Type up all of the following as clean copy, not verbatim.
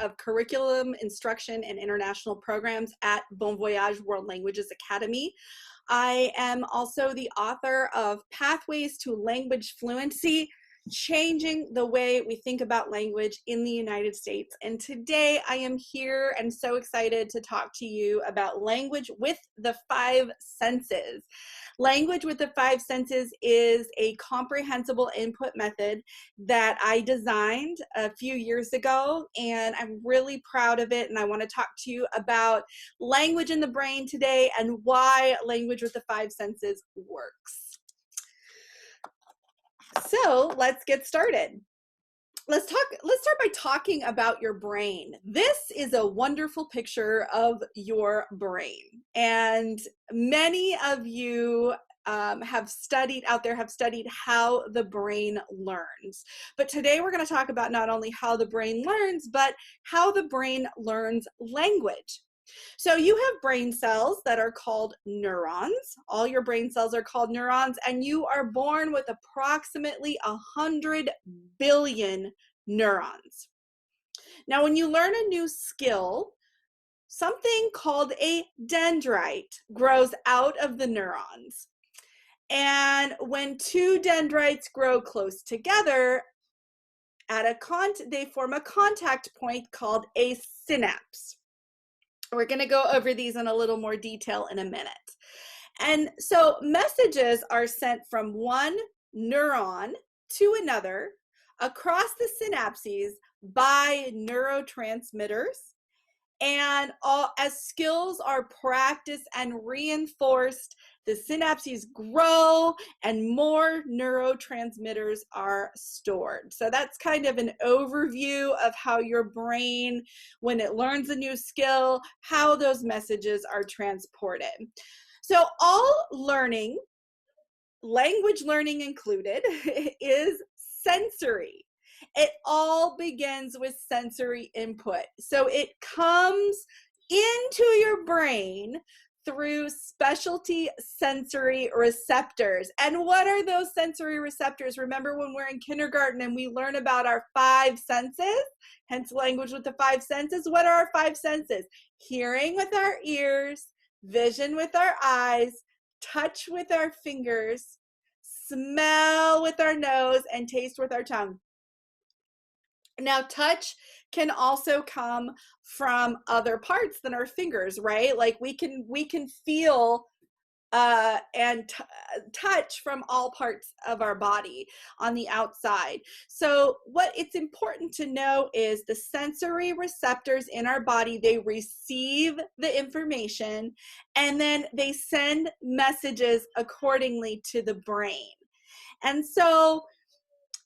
of Curriculum, Instruction, and International Programs at Bon Voyage World Languages Academy. I am also the author of Pathways to Language Fluency, Changing the Way We Think About Language in the United States. And today I am here and so excited to talk to you about language with the 5 senses. Language with the 5 senses is a comprehensible input method that I designed a few years ago, and I'm really proud of it. And I want to talk to you about language in the brain today and why language with the 5 senses works. So let's get started. Let's start by talking about your brain. This is a wonderful picture of your brain. And many of you have studied how the brain learns. But today we're going to talk about not only how the brain learns, but how the brain learns language. So you have brain cells that are called neurons. All your brain cells are called neurons, and you are born with approximately 100 billion neurons. Now, when you learn a new skill, something called a dendrite grows out of the neurons. And when 2 dendrites grow close together, they form a contact point called a synapse. We're going to go over these in a little more detail in a minute. And so messages are sent from one neuron to another across the synapses by neurotransmitters. And as skills are practiced and reinforced, the synapses grow and more neurotransmitters are stored. So that's kind of an overview of how your brain, when it learns a new skill, how those messages are transported. So all learning, language learning included, is sensory. It all begins with sensory input. So it comes into your brain through specialty sensory receptors. And what are those sensory receptors? Remember when we're in kindergarten and we learn about our 5 senses, hence language with the 5 senses. What are our 5 senses? Hearing with our ears, vision with our eyes, touch with our fingers, smell with our nose, and taste with our tongue. Now, touch can also come from other parts than our fingers, right? Like we can feel and touch from all parts of our body on the outside. So what it's important to know is the sensory receptors in our body, they receive the information and then they send messages accordingly to the brain. And so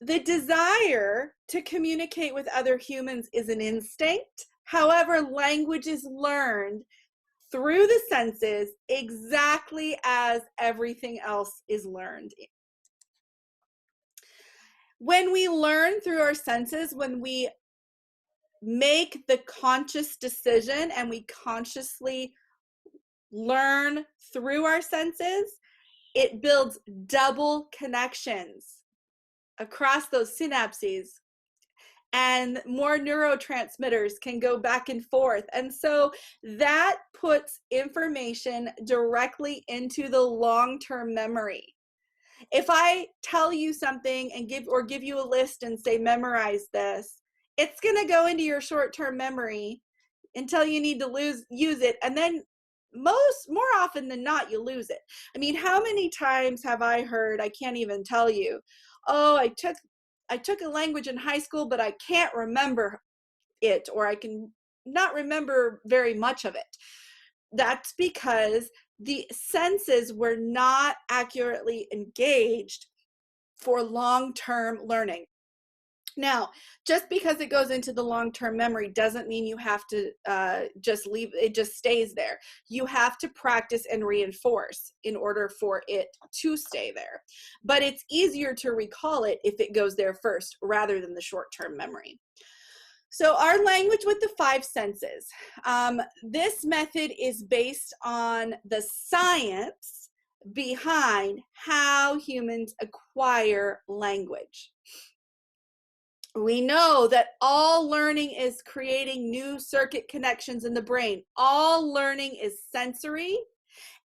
the desire to communicate with other humans is an instinct. However, language is learned through the senses exactly as everything else is learned. When we learn through our senses, when we make the conscious decision and we consciously learn through our senses, it builds double connections across those synapses, and more neurotransmitters can go back and forth. And so that puts information directly into the long-term memory. If I tell you something and give you a list and say, memorize this, it's going to go into your short-term memory until you need to use it. And then more often than not, you lose it. I mean, how many times have I heard, I can't even tell you, oh, I took a language in high school, but I can't remember it, or I can not remember very much of it. That's because the senses were not accurately engaged for long-term learning. Now, just because it goes into the long-term memory doesn't mean you have to just leave it, just stays there. You have to practice and reinforce in order for it to stay there. But it's easier to recall it if it goes there first rather than the short-term memory. So our language with the 5 senses. This method is based on the science behind how humans acquire language. We know that all learning is creating new circuit connections in the brain. All learning is sensory,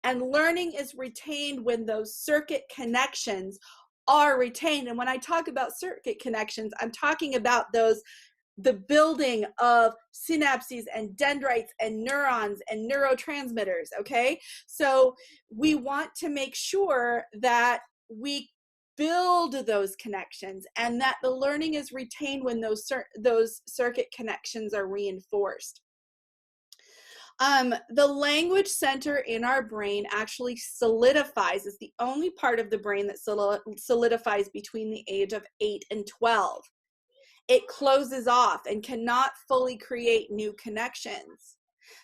and learning is retained when those circuit connections are retained. And when I talk about circuit connections, I'm talking about the building of synapses and dendrites and neurons and neurotransmitters, okay? So we want to make sure that we build those connections and that the learning is retained when those circuit connections are reinforced. The language center in our brain actually solidifies. It's the only part of the brain that solidifies between the age of 8 and 12. It closes off and cannot fully create new connections.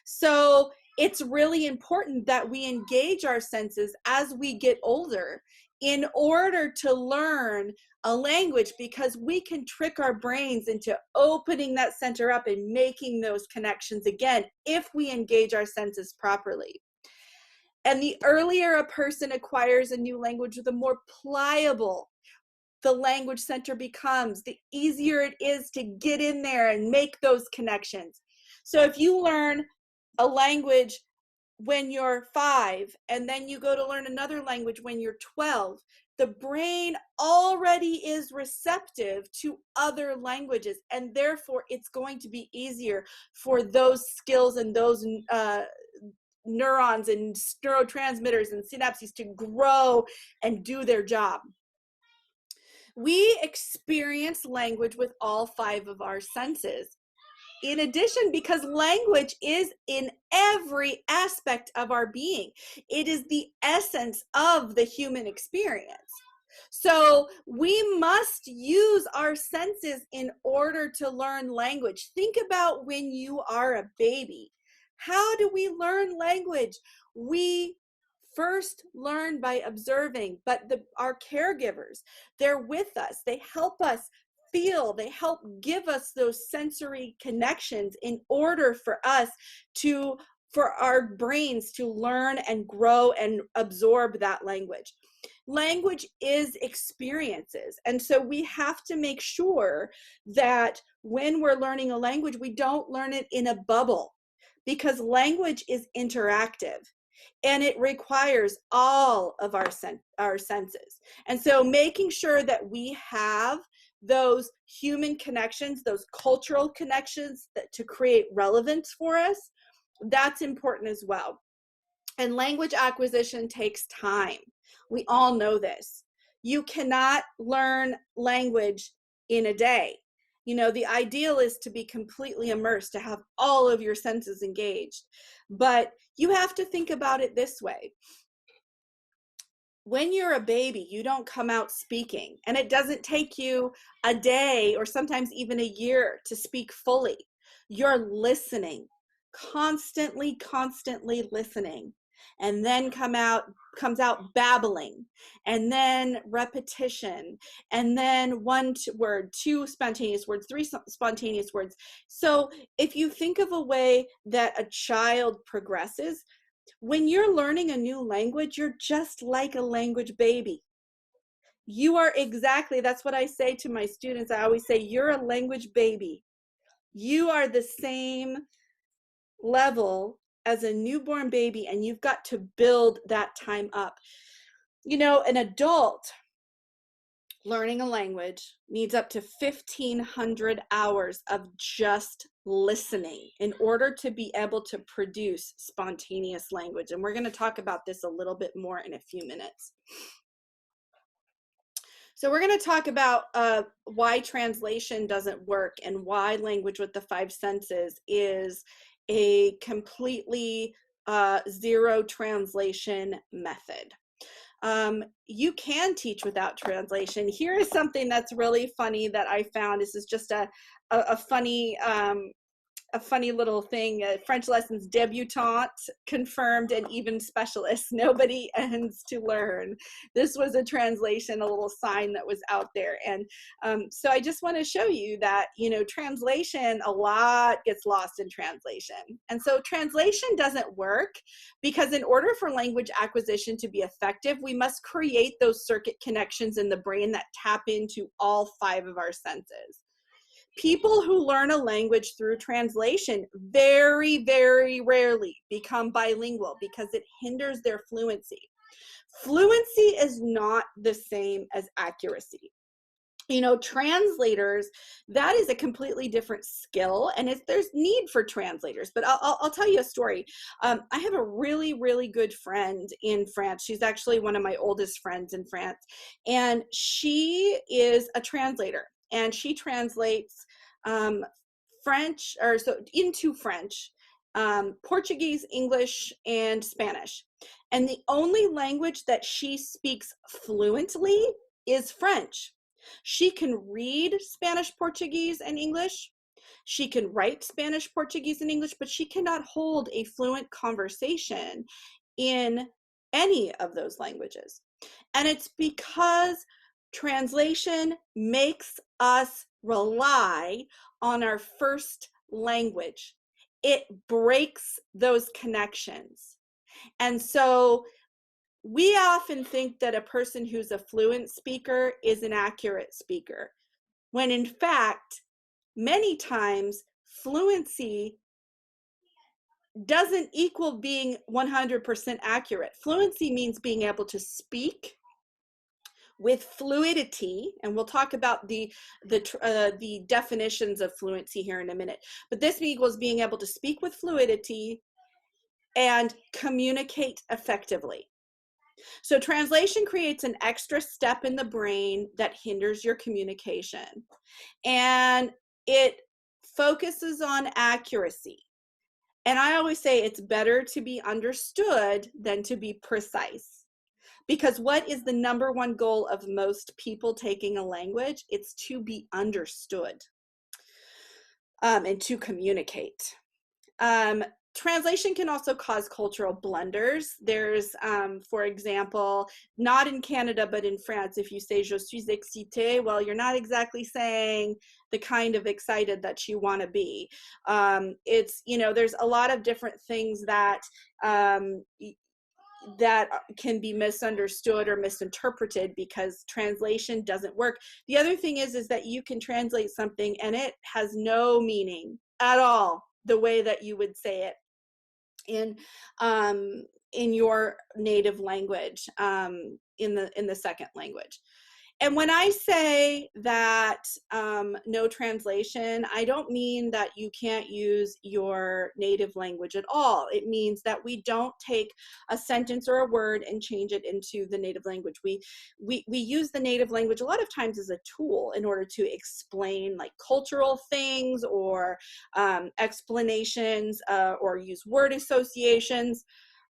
So it's really important that we engage our senses as we get older in order to learn a language, because we can trick our brains into opening that center up and making those connections again if we engage our senses properly. And the earlier a person acquires a new language, the more pliable the language center becomes, the easier it is to get in there and make those connections. So if you learn a language when you're 5 and then you go to learn another language when you're 12, the brain already is receptive to other languages, and therefore it's going to be easier for those skills and those neurons and neurotransmitters and synapses to grow and do their job. We experience language with all 5 of our senses. In addition, because language is in every aspect of our being, it is the essence of the human experience. So we must use our senses in order to learn language. Think about when you are a baby. How do we learn language? We first learn by observing, but our caregivers, they're with us. They help us feel, they help give us those sensory connections in order for us for our brains to learn and grow and absorb that language. Language is experiences. And so we have to make sure that when we're learning a language, we don't learn it in a bubble, because language is interactive. And it requires all of our senses. And so making sure that we have those human connections, those cultural connections to create relevance for us, that's important as well. And language acquisition takes time. We all know this. You cannot learn language in a day. You know, the ideal is to be completely immersed, to have all of your senses engaged. But you have to think about it this way. When you're a baby, you don't come out speaking, and it doesn't take you a day or sometimes even a year to speak fully. You're listening, constantly listening, and then comes out babbling, and repetition, and then one word, 2 spontaneous words, 3 spontaneous words. So if you think of a way that a child progresses, when you're learning a new language, you're just like a language baby. You are exactly, that's what I say to my students. I always say, you're a language baby. You are the same level as a newborn baby, and you've got to build that time up. You know, an adult learning a language needs up to 1,500 hours of just listening in order to be able to produce spontaneous language. And we're going to talk about this a little bit more in a few minutes. So we're going to talk about why translation doesn't work and why language with the 5 senses is a completely zero translation method. You can teach without translation. Here is something that's really funny that I found. This is just a funny little thing. French lessons debutante confirmed and even specialist. Nobody ends to learn. This was a translation, a little sign that was out there. And so I just want to show you that, you know, translation, a lot gets lost in translation. And so translation doesn't work because in order for language acquisition to be effective, we must create those circuit connections in the brain that tap into all 5 of our senses. People who learn a language through translation very, very rarely become bilingual because it hinders their fluency. Fluency is not the same as accuracy. You know, translators, that is a completely different skill, and there's need for translators. But I'll tell you a story. I have a really, really good friend in France. She's actually one of my oldest friends in France, and she is a translator, and she translates French, or so into French, Portuguese, English, and Spanish. And the only language that she speaks fluently is French. She can read Spanish, Portuguese, and English. She can write Spanish, Portuguese, and English, but she cannot hold a fluent conversation in any of those languages. And it's because translation makes us rely on our first language. It breaks those connections. And so we often think that a person who's a fluent speaker is an accurate speaker, when in fact, many times fluency doesn't equal being 100% accurate. Fluency means being able to speak with fluidity, and we'll talk about the definitions of fluency here in a minute. But this equals being able to speak with fluidity and communicate effectively. So translation creates an extra step in the brain that hinders your communication, and it focuses on accuracy. And I always say it's better to be understood than to be precise. Because what is the number one goal of most people taking a language? It's to be understood and to communicate. Translation can also cause cultural blunders. There's, for example, not in Canada, but in France, if you say je suis excitée, well, you're not exactly saying the kind of excited that you want to be. It's, you know, there's a lot of different things that that can be misunderstood or misinterpreted because translation doesn't work. The other thing is that you can translate something and it has no meaning at all the way that you would say it in your native language, in the second language. And when I say that no translation, I don't mean that you can't use your native language at all. It means that we don't take a sentence or a word and change it into the native language. We use the native language a lot of times as a tool in order to explain like cultural things or explanations or use word associations.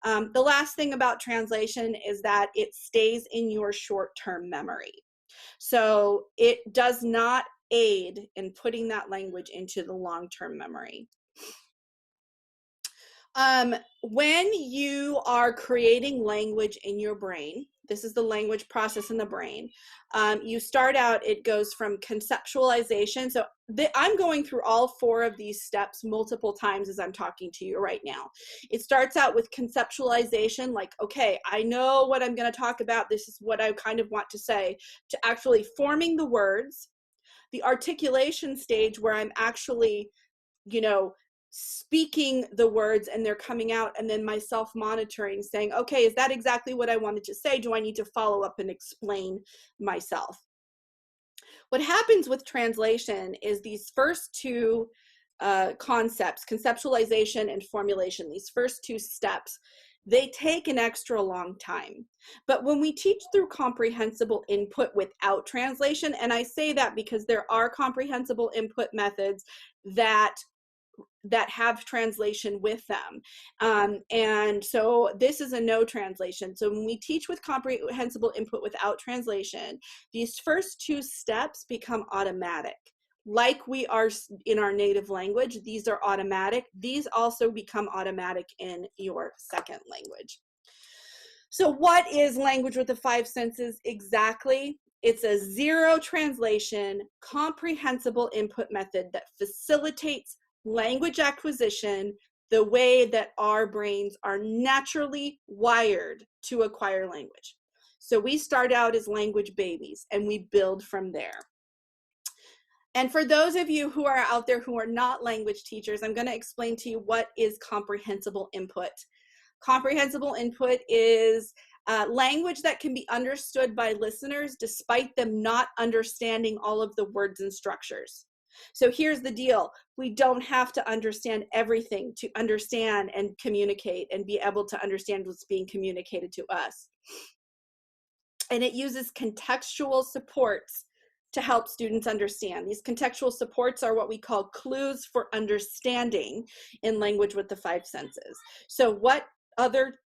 The last thing about translation is that it stays in your short-term memory. So it does not aid in putting that language into the long-term memory. When you are creating language in your brain, this is the language process in the brain. You start out, it goes from conceptualization. So I'm going through all 4 of these steps multiple times as I'm talking to you right now. It starts out with conceptualization, like, okay, I know what I'm going to talk about. This is what I kind of want to say, to actually forming the words, the articulation stage where I'm actually, you know, speaking the words and they're coming out, and then myself monitoring, saying, okay, is that exactly what I wanted to say? Do I need to follow up and explain myself? What happens with translation is these first 2 concepts, conceptualization and formulation, these first 2 steps, they take an extra long time. But when we teach through comprehensible input without translation, and I say that because there are comprehensible input methods that have translation with them. And so this is a no translation. So when we teach with comprehensible input without translation, these first 2 steps become automatic. Like we are in our native language, these are automatic. These also become automatic in your second language. So what is language with the 5 senses exactly? It's a zero translation, comprehensible input method that facilitates language acquisition the way that our brains are naturally wired to acquire language. So we start out as language babies and we build from there. And for those of you who are out there who are not language teachers, I'm going to explain to you what is comprehensible input. Comprehensible input is language that can be understood by listeners despite them not understanding all of the words and structures. So here's the deal. We don't have to understand everything to understand and communicate and be able to understand what's being communicated to us. And it uses contextual supports to help students understand. These contextual supports are what we call clues for understanding in language with the five senses. So what other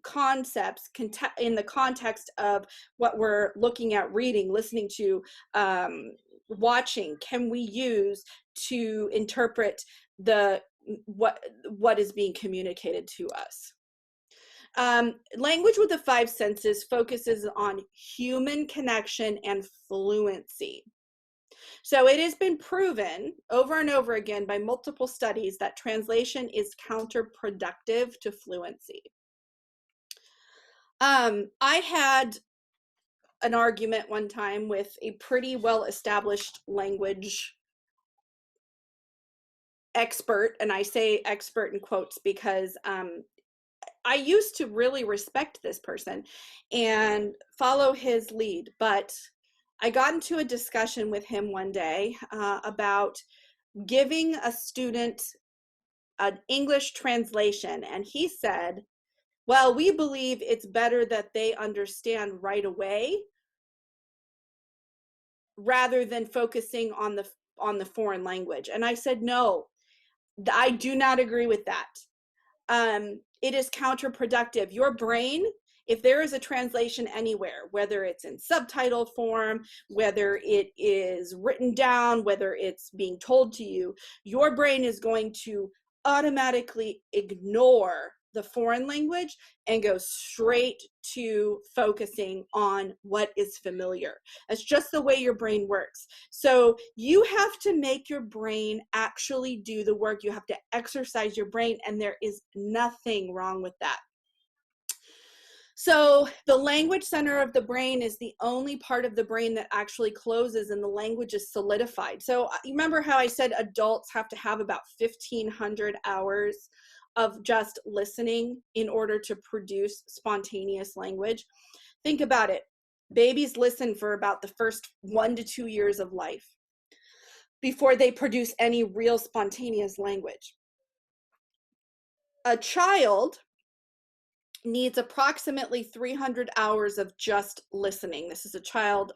concepts in the context of what we're looking at, reading, listening to, watching, can we use to interpret what is being communicated to us? Language with the five senses focuses on human connection and fluency. So it has been proven over and over again by multiple studies that translation is counterproductive to fluency. I had an argument one time with a pretty well-established language expert, and I say expert in quotes because I used to really respect this person and follow his lead, but I got into a discussion with him one day about giving a student an English translation, and he said, well, we believe it's better that they understand right away rather than focusing on the foreign language. And I said, no, I do not agree with that. It is counterproductive. Your brain, if there is a translation anywhere, whether it's in subtitle form, whether it is written down, whether it's being told to you, your brain is going to automatically ignore the foreign language and go straight to focusing on what is familiar. That's just the way your brain works. So you have to make your brain actually do the work. You have to exercise your brain, and there is nothing wrong with that. So the language center of the brain is the only part of the brain that actually closes and the language is solidified. So you remember how I said adults have to have about 1,500 hours of just listening in order to produce spontaneous language? Think about it. Babies listen for about the first 1 to 2 years of life before they produce any real spontaneous language. A child needs approximately 300 hours of just listening. This is a child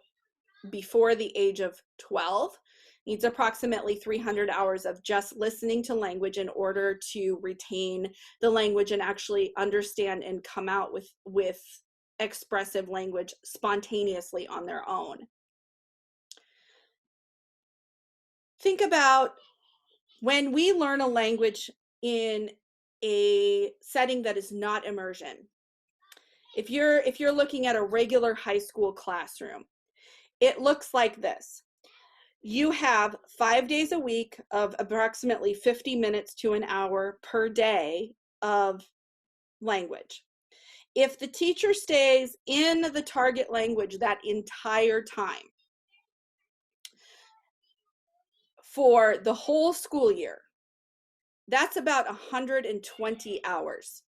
before the age of 12, needs approximately 300 hours of just listening to language in order to retain the language and actually understand and come out with expressive language spontaneously on their own. Think about when we learn a language in a setting that is not immersion. If you're looking at a regular high school classroom, it looks like this. You have 5 days a week of approximately 50 minutes to an hour per day of language. If the teacher stays in the target language that entire time for the whole school year, that's about 120 hours.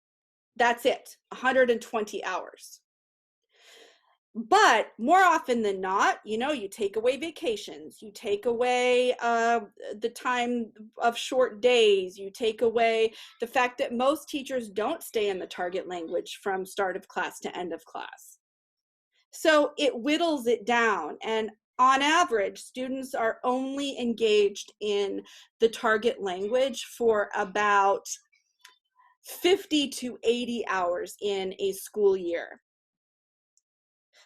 That's it, 120 hours. But more often than not, you take away vacations, you take away the time of short days, you take away the fact that most teachers don't stay in the target language from start of class to end of class. So it whittles it down, and on average, students are only engaged in the target language for about 50 to 80 hours in a school year.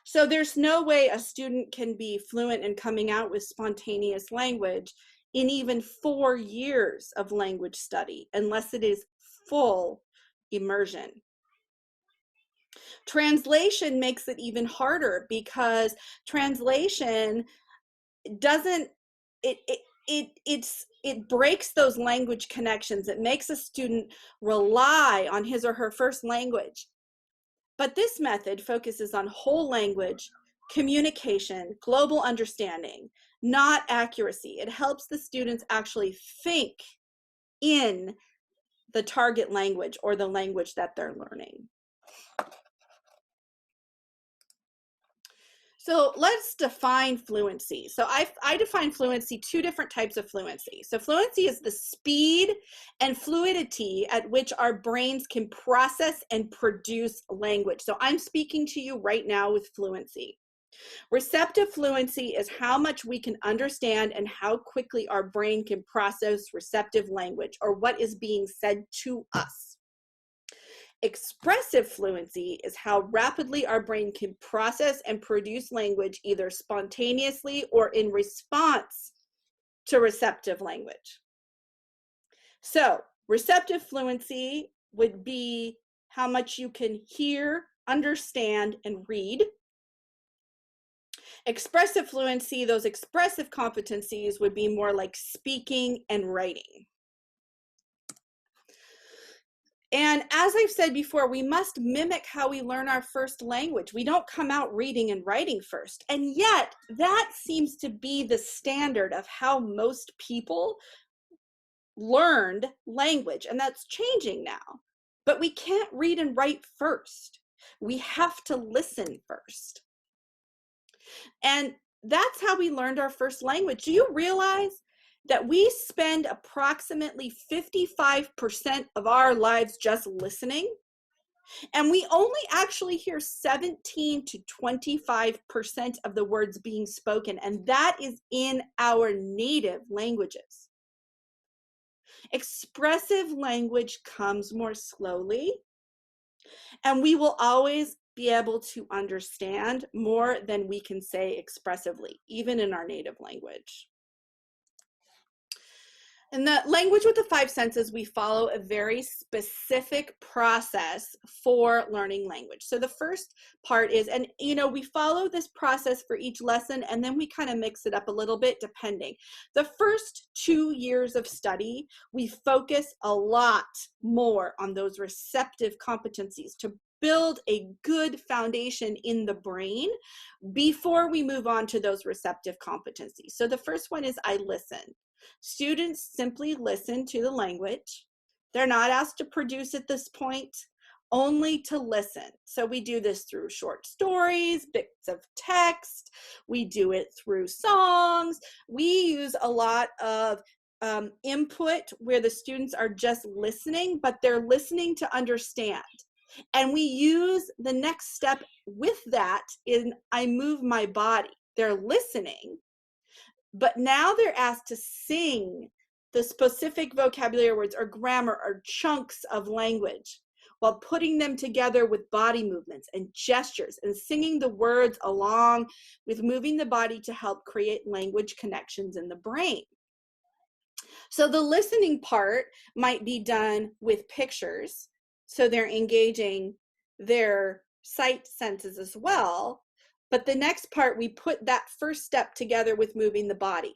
So there's no way a student can be fluent in coming out with spontaneous language in even 4 years of language study unless it is full immersion. Translation makes it even harder because translation doesn't, it breaks those language connections. It makes a student rely on his or her first language. But this method focuses on whole language, communication, global understanding, not accuracy. It helps the students actually think in the target language or the language that they're learning. So let's define fluency. So I define fluency, two different types of fluency. So fluency is the speed and fluidity at which our brains can process and produce language. So I'm speaking to you right now with fluency. Receptive fluency is how much we can understand and how quickly our brain can process receptive language, or what is being said to us. Expressive fluency is how rapidly our brain can process and produce language, either spontaneously or in response to receptive language. So receptive fluency would be how much you can hear, understand, and read. Expressive fluency, those expressive competencies would be more like speaking and writing. And as I've said before, we must mimic how we learn our first language. We don't come out reading and writing first. And yet that seems to be the standard of how most people learned language. And that's changing now. But we can't read and write first. We have to listen first. And that's how we learned our first language. Do you realize that we spend approximately 55% of our lives just listening? And we only actually hear 17 to 25% of the words being spoken, and that is in our native languages. Expressive language comes more slowly, and we will always be able to understand more than we can say expressively, even in our native language. In the language with the five senses, we follow a very specific process for learning language. So the first part is, and we follow this process for each lesson, and then we kind of mix it up a little bit depending. The first 2 years of study, we focus a lot more on those receptive competencies to build a good foundation in the brain before we move on to those receptive competencies. So the first one is I listen. Students simply listen to the language. They're not asked to produce at this point, only to listen. So we do this through short stories, bits of text. We do it through songs. We use a lot of input where the students are just listening, but they're listening to understand. And we use the next step with that in I move my body. They're listening, but now they're asked to sing the specific vocabulary words or grammar or chunks of language while putting them together with body movements and gestures and singing the words along with moving the body to help create language connections in the brain. So the listening part might be done with pictures, so they're engaging their sight senses as well. But the next part, we put that first step together with moving the body.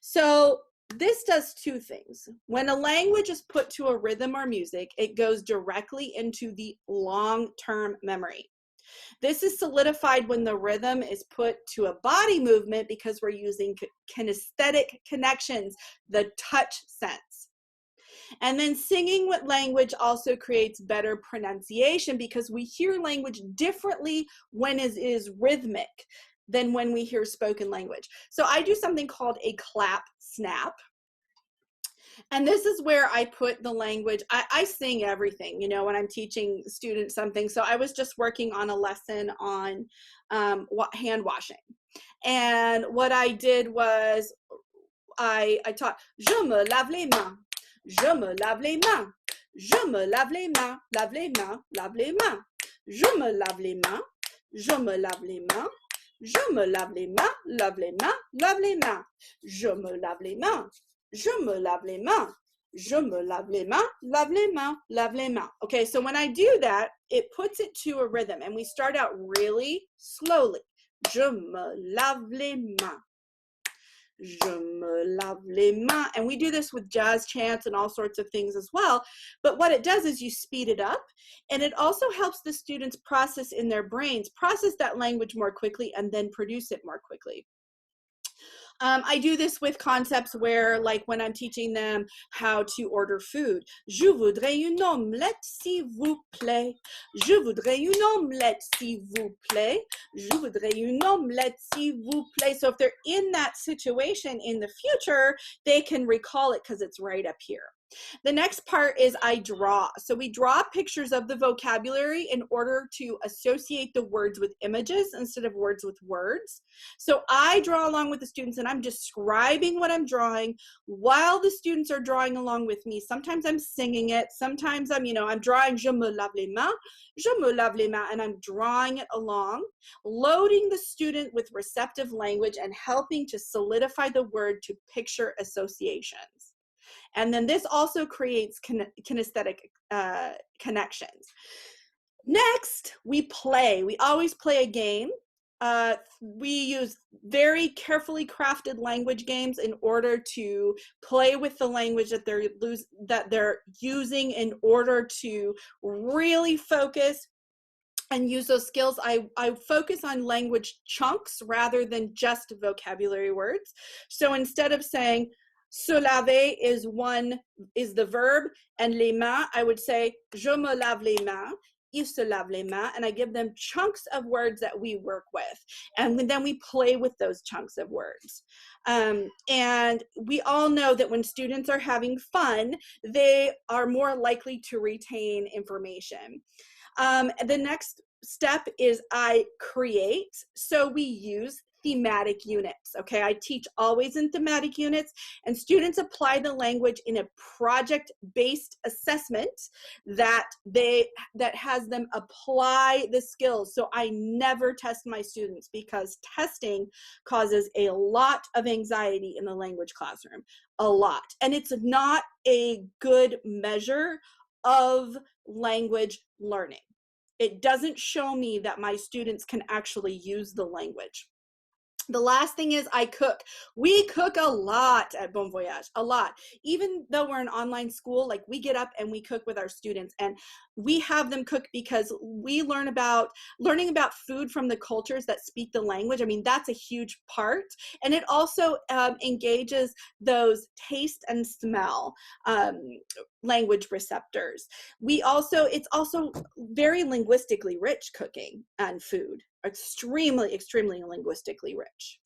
So this does two things. When a language is put to a rhythm or music, it goes directly into the long-term memory. This is solidified when the rhythm is put to a body movement because we're using kinesthetic connections, the touch sense. And then singing with language also creates better pronunciation because we hear language differently when it is rhythmic than when we hear spoken language. So I do something called a clap snap. And this is where I put the language. I sing everything, when I'm teaching students something. So I was just working on a lesson on hand washing. And what I did was I taught, je me lave les mains. Je me lave les mains. Je me lave les mains. Lave les mains. Lave les mains. Je me lave les mains. Je me lave les mains. Je me lave les mains. Lave les mains. Lave les mains. Je me lave les mains. Je me lave les mains. Je me lave les mains. Lave les mains. Lave les mains. Okay, so when I do that, it puts it to a rhythm, and we start out really slowly. Je me lave les mains. Je me lave les mains. And we do this with jazz chants and all sorts of things as well. But what it does is you speed it up, and it also helps the students process in their brains, process that language more quickly and then produce it more quickly. I do this with concepts where, like when I'm teaching them how to order food. Je voudrais une omelette, s'il vous plaît. Je voudrais une omelette, s'il vous plaît. Je voudrais une omelette, s'il vous plaît. So if they're in that situation in the future, they can recall it because it's right up here. The next part is I draw. So we draw pictures of the vocabulary in order to associate the words with images instead of words with words. So I draw along with the students and I'm describing what I'm drawing while the students are drawing along with me. Sometimes I'm singing it. Sometimes I'm drawing je me lave les mains, and I'm drawing it along, loading the student with receptive language and helping to solidify the word to picture associations. And then this also creates kinesthetic connections. Next, we play. We always play a game. We use very carefully crafted language games in order to play with the language that they're using in order to really focus and use those skills. I focus on language chunks rather than just vocabulary words. So instead of saying se laver is the verb, and les mains, I would say je me lave les mains, il se lave les mains, and I give them chunks of words that we work with, and then we play with those chunks of words. And we all know that when students are having fun, they are more likely to retain information. The next step is I create. So we use thematic units. Okay, I teach always in thematic units, and students apply the language in a project-based assessment that has them apply the skills. So I never test my students because testing causes a lot of anxiety in the language classroom, a lot, and it's not a good measure of language learning. It doesn't show me that my students can actually use the language. The last thing is I cook. We cook a lot at Bon Voyage, a lot. Even though we're an online school, like we get up and we cook with our students, and we have them cook because we learning about food from the cultures that speak the language. I mean, that's a huge part. And it also engages those taste and smell language receptors. It's also very linguistically rich, cooking and food. Extremely, extremely linguistically rich.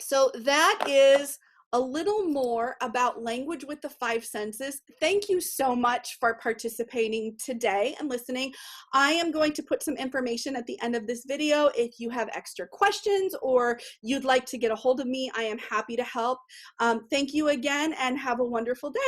So that is a little more about language with the 5 senses. Thank you so much for participating today and listening. I am going to put some information at the end of this video. If you have extra questions or you'd like to get a hold of me, I am happy to help. Thank you again and have a wonderful day.